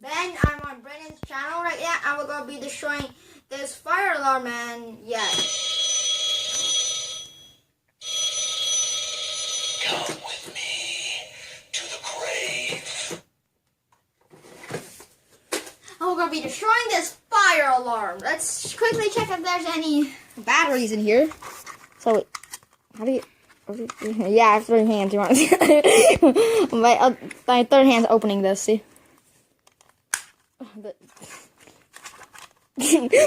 Ben, I'm on Brennan's channel right now, and we're going to be destroying this fire alarm, and Come with me to the grave. and we're going to be destroying this fire alarm. Let's quickly check if there's any batteries in here. So, wait, how do you... Yeah, I have 3 hands. You want to see? My third hand's opening this. See,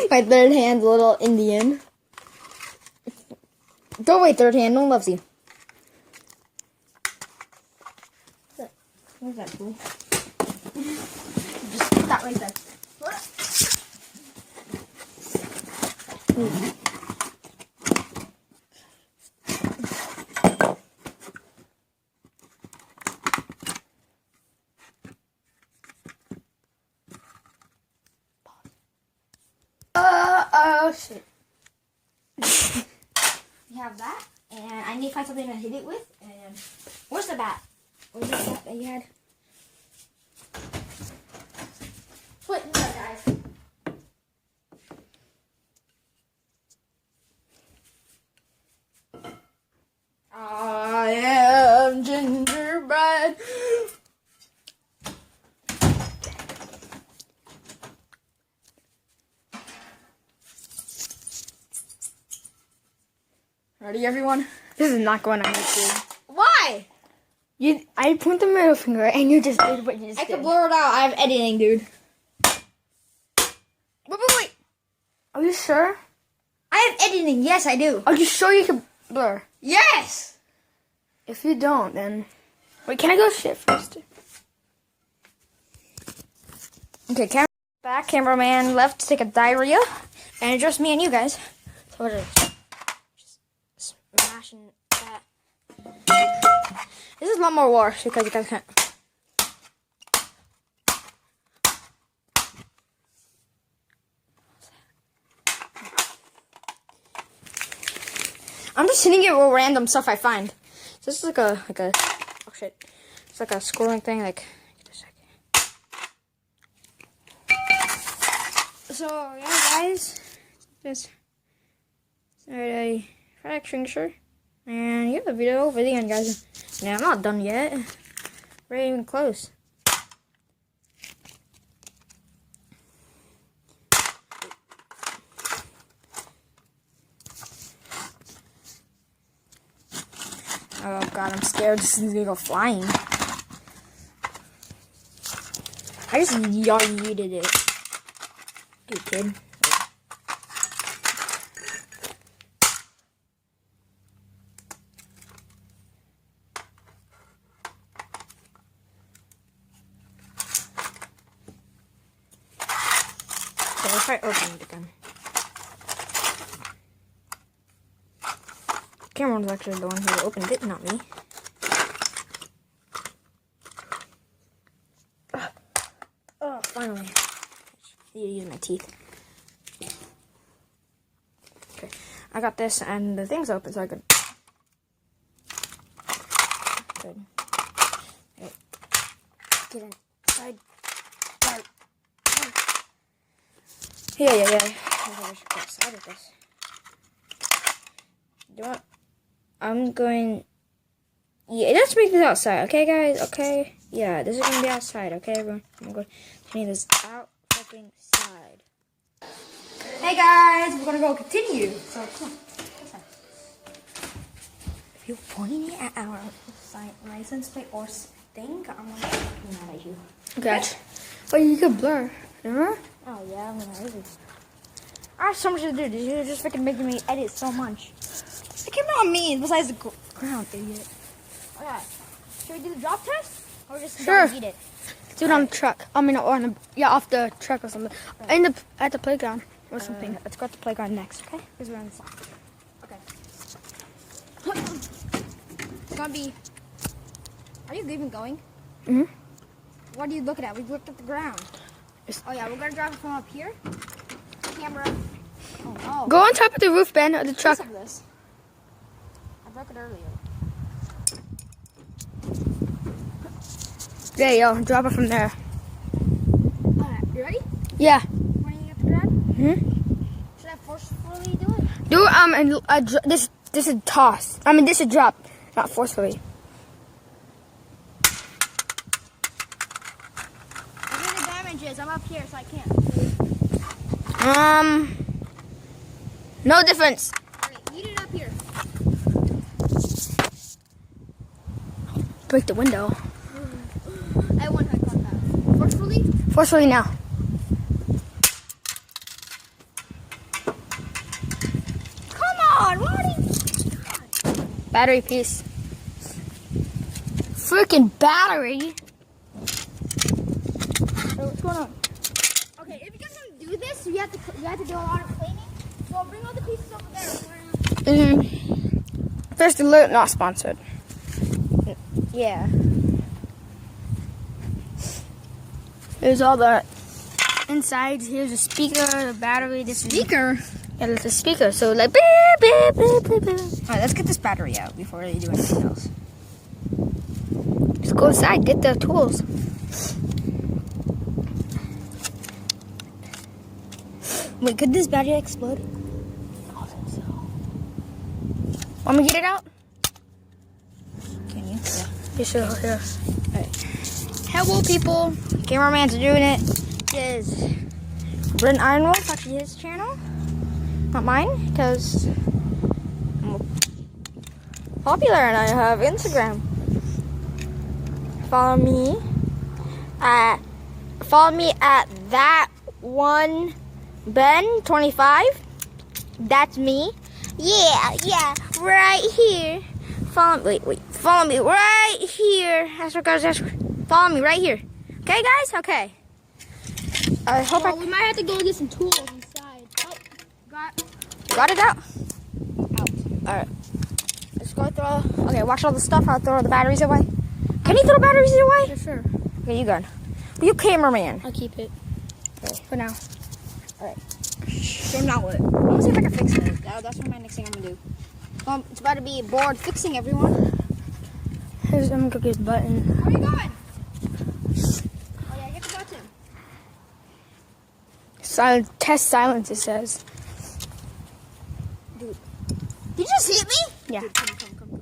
my third hand's a little Indian. Go away, third hand. No one loves you. Where's that tool? Just put that right there. Oh shit. We have that, and I need to find something to hit it with. And where's the bat? Where's the bat that you had? Put in there, guys. I am gingerbread. Ready, everyone? This is not going on YouTube. Why? I point the middle finger and you just did what you just I did. can blur it out. I have editing, dude. Wait. Are you sure? I have editing. Yes, I do. Are you sure you can blur? Yes. If you don't, then... Wait, can I go shit first? Okay, cameraman left to take a diarrhea. And it's just me and you guys. So we're just smashing that. This is a lot more worse because you guys can't. I'm just hitting it with random stuff I find. So this is like a oh shit. It's like a scrolling thing, like so yeah guys. Just a fire extinguisher. And yeah, the video over the end, guys. Now I'm not done yet. We're not even close. Oh god, I'm scared this is gonna go flying. I just yeeted it. Good kid. Okay, let's try opening it again. Cameron's actually the one who opened it, not me. Oh, finally. I need to use my teeth. Okay, I got this, and the thing's open, so I can. Good. Okay. Get inside. Right. Yeah. Okay, I should get outside of this. You know what? I'm going. Yeah, let's make this outside, okay, guys? Okay. Yeah, this is gonna be outside, okay, everyone? I'm going to need this out fucking side. Hey guys, we're gonna go continue. So come on. If you're pointing at our license plate or thing, I'm gonna be mad at you. Gotcha. Oh, you could blur. Remember? Oh yeah, I'm gonna edit. I have so much to do. You're just freaking making me edit so much. The camera on me besides the ground, idiot. Okay. Should we do the drop test? Or just Sure. eat it? Do it on the truck. I mean, or on the, yeah, off the truck or something. At the playground or something. Let's go to the playground next, okay? Because we're on the side. Okay. It's gonna be. Are you even going? Mm-hmm. What are you looking at? We looked at the ground. Oh yeah, we're gonna drive it from up here. Camera. Oh no. Go on top of the roof, Ben, of the truck. Of this. I broke it earlier. There you go. Drop it from there. Yeah. When you get the gun? Should I forcefully do it? Do this is toss. I mean, this is drop, not forcefully. I know the damage is. I'm up here, so I can't. No difference. Alright, eat it up here. Break the window. I want to cut that. Forcefully? Forcefully now. Come on, Marty! Battery piece. Freaking battery. What's going on? Okay, if you guys want to do this, you have to do a lot of cleaning. So I'll bring all the pieces over there. First alert, not sponsored. Yeah. There's all the insides. Here's a speaker, the battery. This Speaker? Yeah, it's a speaker. So like, beep, beep, beep, beep, beep. Alright, let's get this battery out before you do anything else. Just go inside, get the tools. Wait, could this battery explode? Want me to get it out? Can you? Yeah. You should. Yeah. Hello, people. Cameraman's doing it. Is Brent Ironwolf? It's actually his channel, not mine, because I'm popular and I have Instagram. Follow me at that one Ben25. That's me. Yeah, right here. Follow me right here. Follow me right here. Okay, guys? Okay. I hope We might have to go get some tools inside. Oh, got it out. Alright. Let's go throw. Okay, watch all the stuff. I'll throw the batteries away. Can you throw batteries away? for sure. Okay, you go. You cameraman. I'll keep it for now. So now what? I'm gonna see if I can fix it. That's what my next thing I'm gonna do. It's about to be bored fixing everyone. I'm gonna go get the button. Where are you going? Oh yeah, get the button. Test silence, it says. Dude. Did you just hit me? Yeah. Dude, come.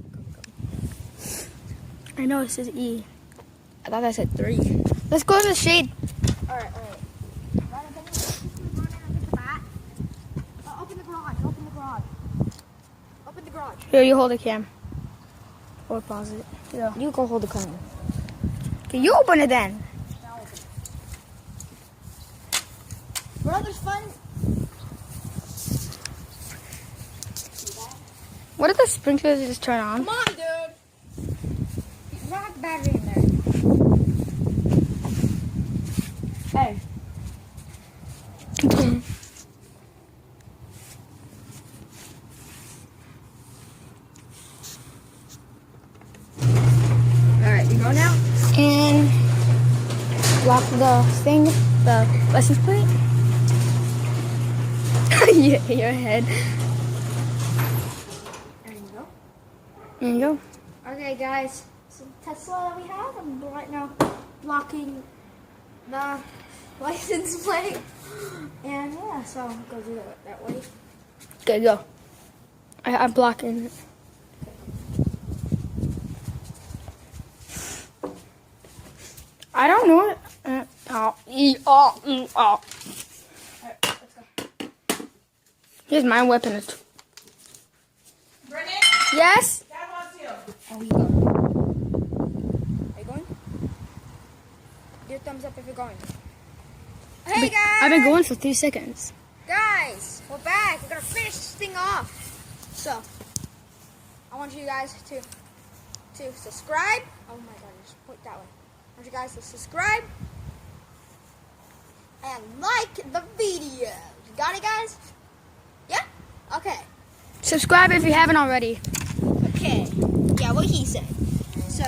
I know it says E. I thought I said 3. Let's go to the shade. Alright. Open the garage. Here, you hold the cam. Or pause it. Yeah. You go hold the camera. Okay, you open it then. Brother's fun. What if the sprinklers just turn on? Come on, dude. You don't have the battery in there. Hey. Alright, you go now? And block the thing, the license plate. Yeah, your head. There you go. There you go. Okay, guys. So Tesla that we have, I'm right now blocking the license plate. And yeah, so I'll go do that way. Okay, go. I'm blocking it. I don't know it. Alright, let's go. Here's my weapon. Brittany, Yes? Dad wants you. Oh, you go. Are you going? Give a thumbs up if you're going. Hey guys! I've been going for 3 seconds. Guys, we're back. We're gonna finish this thing off. So, I want you guys to subscribe. Oh my god, just point that way. I want you guys to subscribe and like the video. You got it, guys? Yeah? Okay. Subscribe if you haven't already. Okay. Yeah, what he said. So,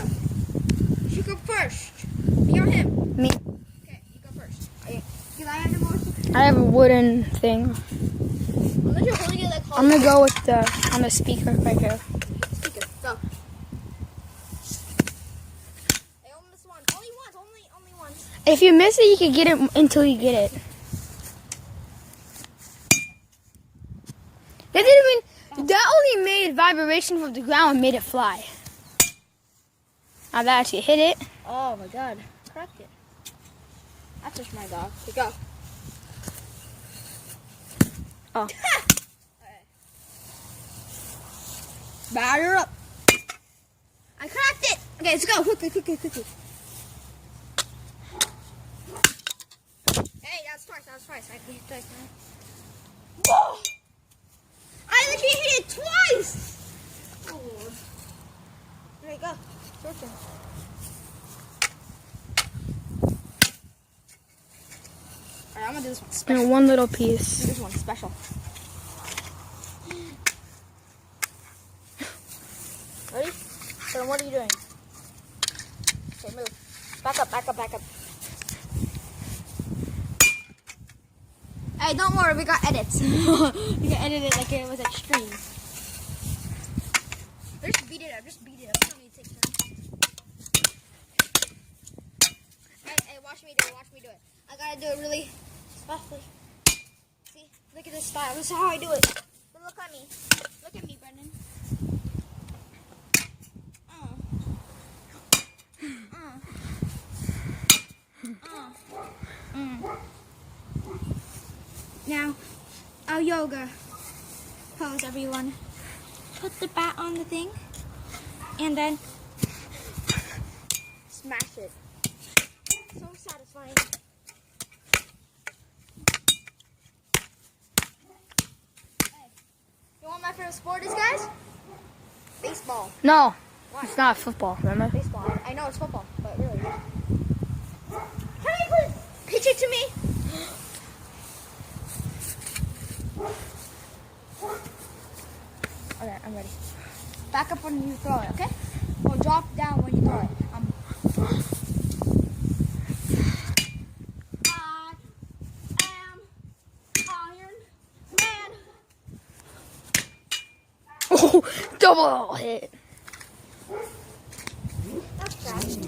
you go first. Me or him? Me. Okay, you go first. Okay. Because I have the most. I have a wooden thing. Unless you're holding it like I'm gonna go with on the speaker right here. speaker. Go. Hey, only this one. Only once. Only once. If you miss it, you can get it until you get it. That didn't even. That only made vibration from the ground and made it fly. Now that actually hit it. Oh my god. Cracked it. That's just my dog. Here, go. Oh. Okay. Batter up. I cracked it. Okay, let's go. Quickly. Hey, that's twice. I can hit twice now. Whoa! I literally hit it twice! Oh. There you go. Your turn. Alright, I'm gonna do this one special. And one little Do piece. this one special. Ready? So what are you doing? Okay, move. Back up. Hey, don't worry, we got edits. You can edit it like it was extreme. Just beat it up. We don't need to take turns. Hey, watch me do it. I gotta do it really softly. See? Look at this style. This is how I do it. But look at me, Brendan. Now, our yoga pose, everyone. Put the bat on the thing, and then smash it. So satisfying. Hey, you want my favorite sport is, guys? Baseball. No, Why? it's not football. Remember? Baseball. I know it's football, but really. Can you please pitch it to me? Okay, I'm ready. Back up when you throw it, okay? Or drop down when you throw it. I am Iron Man. Oh, double hit. That's fast.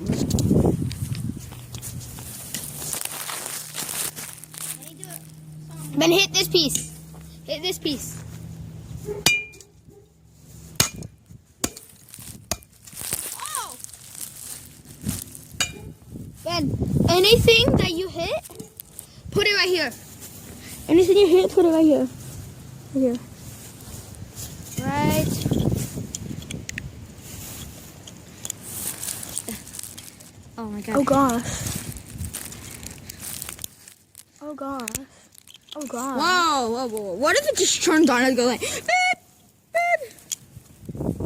Can you do it? Then hit this piece. Hit this piece. Oh! Then anything that you hit, put it right here. Anything you hit, put it right here. Right here. Right. Oh my god. Oh gosh. Oh gosh. Oh gosh. Whoa. What if it just turns on and go like, beep, beep.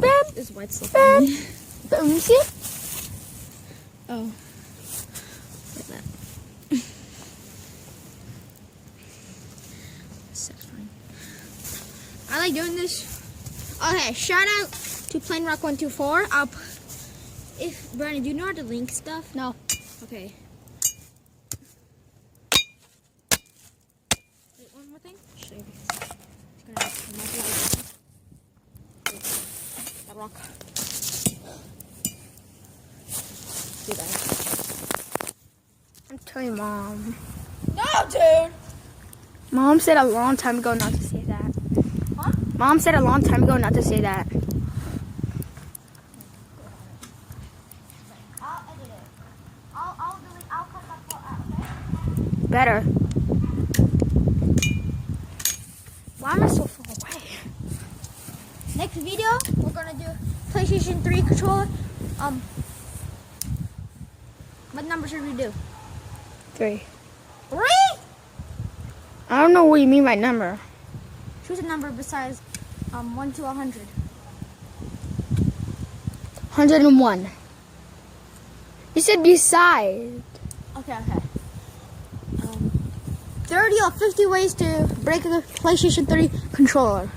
Beep. This white stuff on me. Let me see it. Oh. Like that. Satisfying. I like doing this. Okay, shout out to Plain Rock 124. If Brandon, do you know how to link stuff? No. Okay. Wait, one more thing. Show you. It's gonna that rock. Do that. I'm telling Mom. No, dude. Mom said a long time ago not to say that. Huh? Mom said a long time ago not to say that. I'll edit it. I'll cut that part out, okay? Better. Why am I so far away? Next video, we're gonna do PlayStation 3 controller. What number should we do? 3. 3? I don't know what you mean by number. Choose a number besides 1 to 100. 101. You said beside. Okay. 30 or 50 ways to break the PlayStation 3 controller.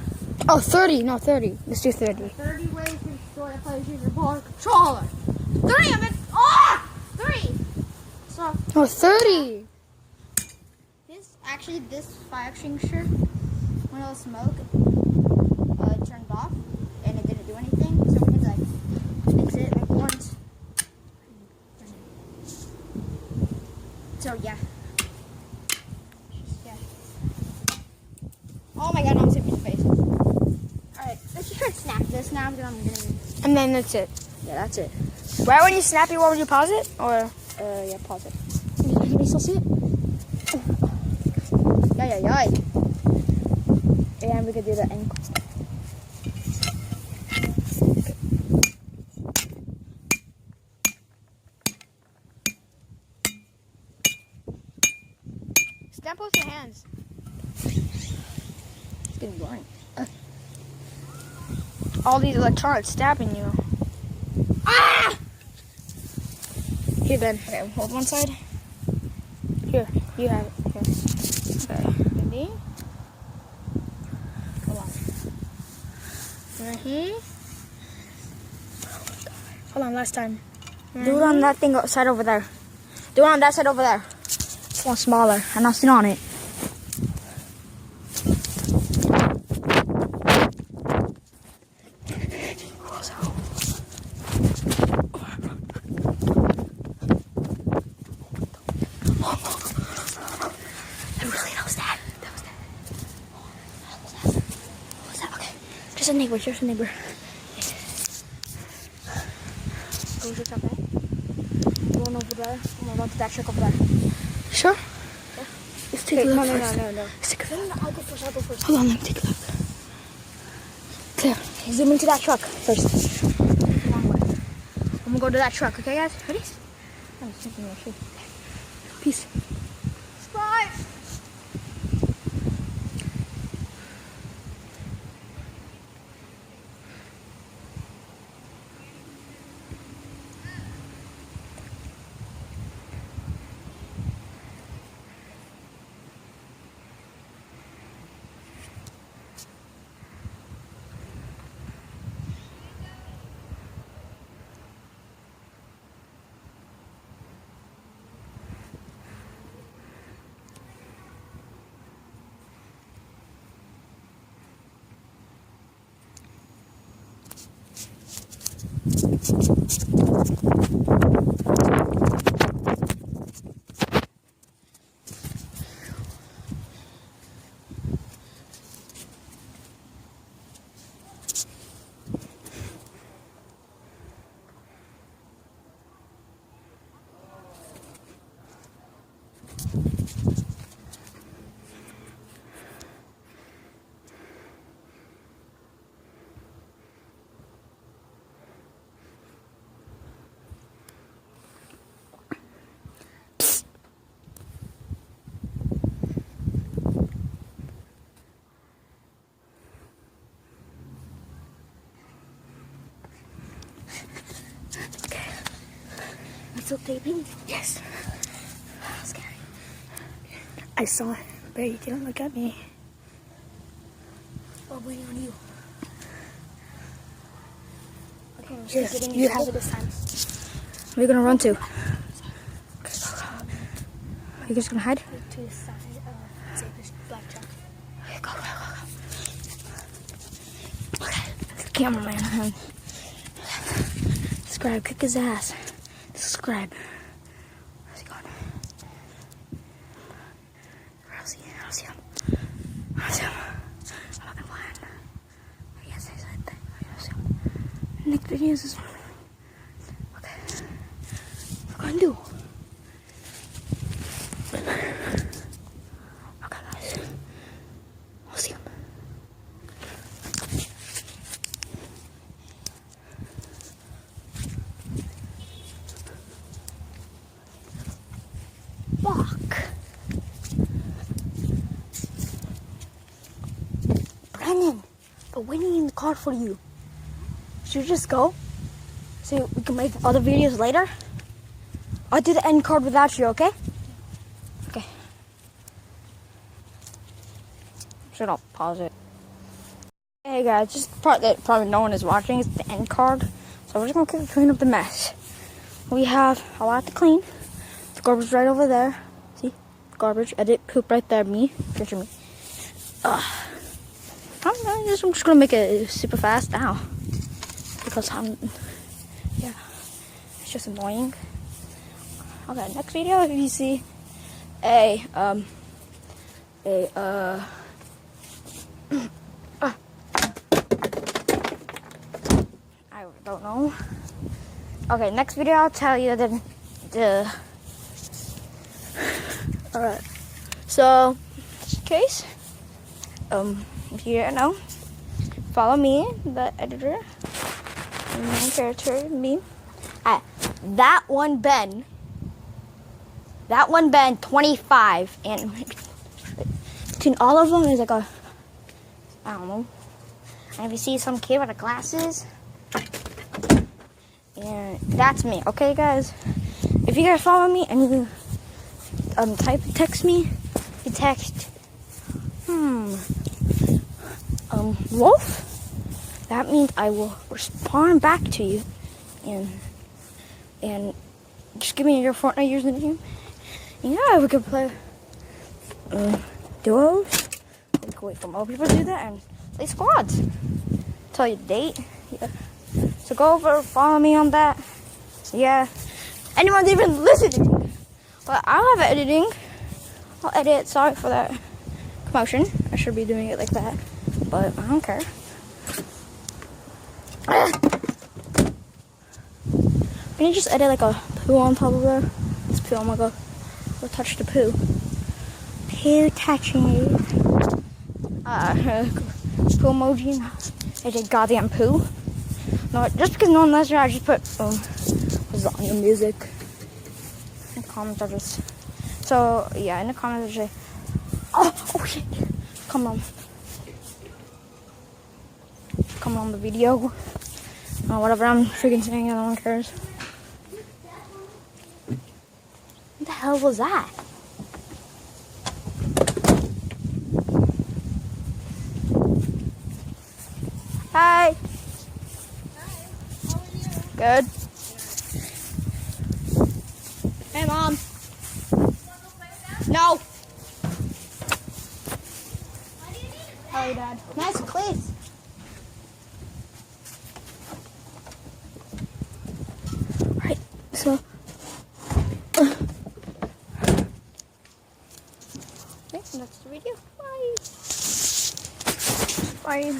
Oh, 30. No, 30. Let's do 30. 30 ways to destroy a PlayStation 4 controller. 3 of it. Ah! 3. So Oh, 30. this fire extinguisher, when it was smoke, it turned off and it didn't do anything. So we had to like fix it like once. So yeah. Oh my god, I'm sick in the face. snapped and I'm gonna. And then that's it. Yeah, that's it. Right when you snap it, what would you pause it? Or Yeah, pause it. can you still see it? Yeah. And we could do the ankle. Snap both your hands. It's getting boring. All these electronics stabbing you. Ah! Here, Ben. Okay, hold one side. Here, you have it. Here. Okay. Ready? Come on. Mm-hmm. Hold on, last time. Do it on that thing side over there. Do it on that side over there. It's one smaller, and I'll sit on it. Just a neighbor, just a neighbor. Go to that way. Going over there. I'm gonna run to that truck over there. Sure? Let's take a look first. No. Let's take a look. No, I'll go first. Hold on, let me take a look. Clear. Zoom into that truck first. Long way. I'm gonna go to that truck, okay guys? Ready? Oh, it's something else. Peace. Subscribe! Still taping? Yes. Scary. I saw it, but you didn't look at me. I'm waiting on you. Okay, Yes, you have it this time. Where are you gonna run to? Are you just gonna hide? To the side of this black truck. Okay, go. Okay, cameraman. Subscribe, kick his ass. Subscribe. Where's he going? I don't see him. I'm looking blind. I can't say something. I don't see him. Next video is this one. Okay. What are we gonna do? Okay, guys. We'll see him. Fuck. Brennan, they're waiting in the car for you. Should we just go? So we can make other videos later? I'll do the end card without you, okay? Okay. Should I pause it? Hey guys, just the part that probably no one is watching is the end card. So we're just gonna quickly clean up the mess. We have a lot to clean. The garbage right over there. See? Garbage. I did poop right there. Me. Picture me. I don't know. I'm just gonna make it super fast now. Because yeah. It's just annoying. Okay, next video if you see I don't know. Okay, next video I'll tell you the alright. So just in case, if you don't know, follow me, the editor, and the main character, me, at that one Ben 25, and between all of them is like a, I don't know. And if you see some kid with the glasses, and that's me. Okay, guys. If you guys follow me and you text me, you text Wolf. That means I will respond back to you, and just give me your Fortnite username. Yeah, we could play duos. We could wait for more people to do that and play squads. Tell you the date. Yeah. So go over, follow me on that. Yeah. Anyone's even listening. But I'll have editing. I'll edit. Sorry for that commotion. I should be doing it like that. But I don't care. Can you just edit like a poo on top of there? It's poo. I'm gonna go touch the poo. Poo touching. Poo emoji. I did goddamn poo. No, just because no one listens, I just put lasagna music. In the comments, I just. So, yeah, in the comments, I just say, oh shit. Come on the video. Whatever I'm freaking saying, no one cares. What the hell was that? Hi. Hi. How are you? Good. Hey, Mom. No. What do you need? Hi, Dad. Nice place. Alright, so. Okay, that's the video. Bye. Bye.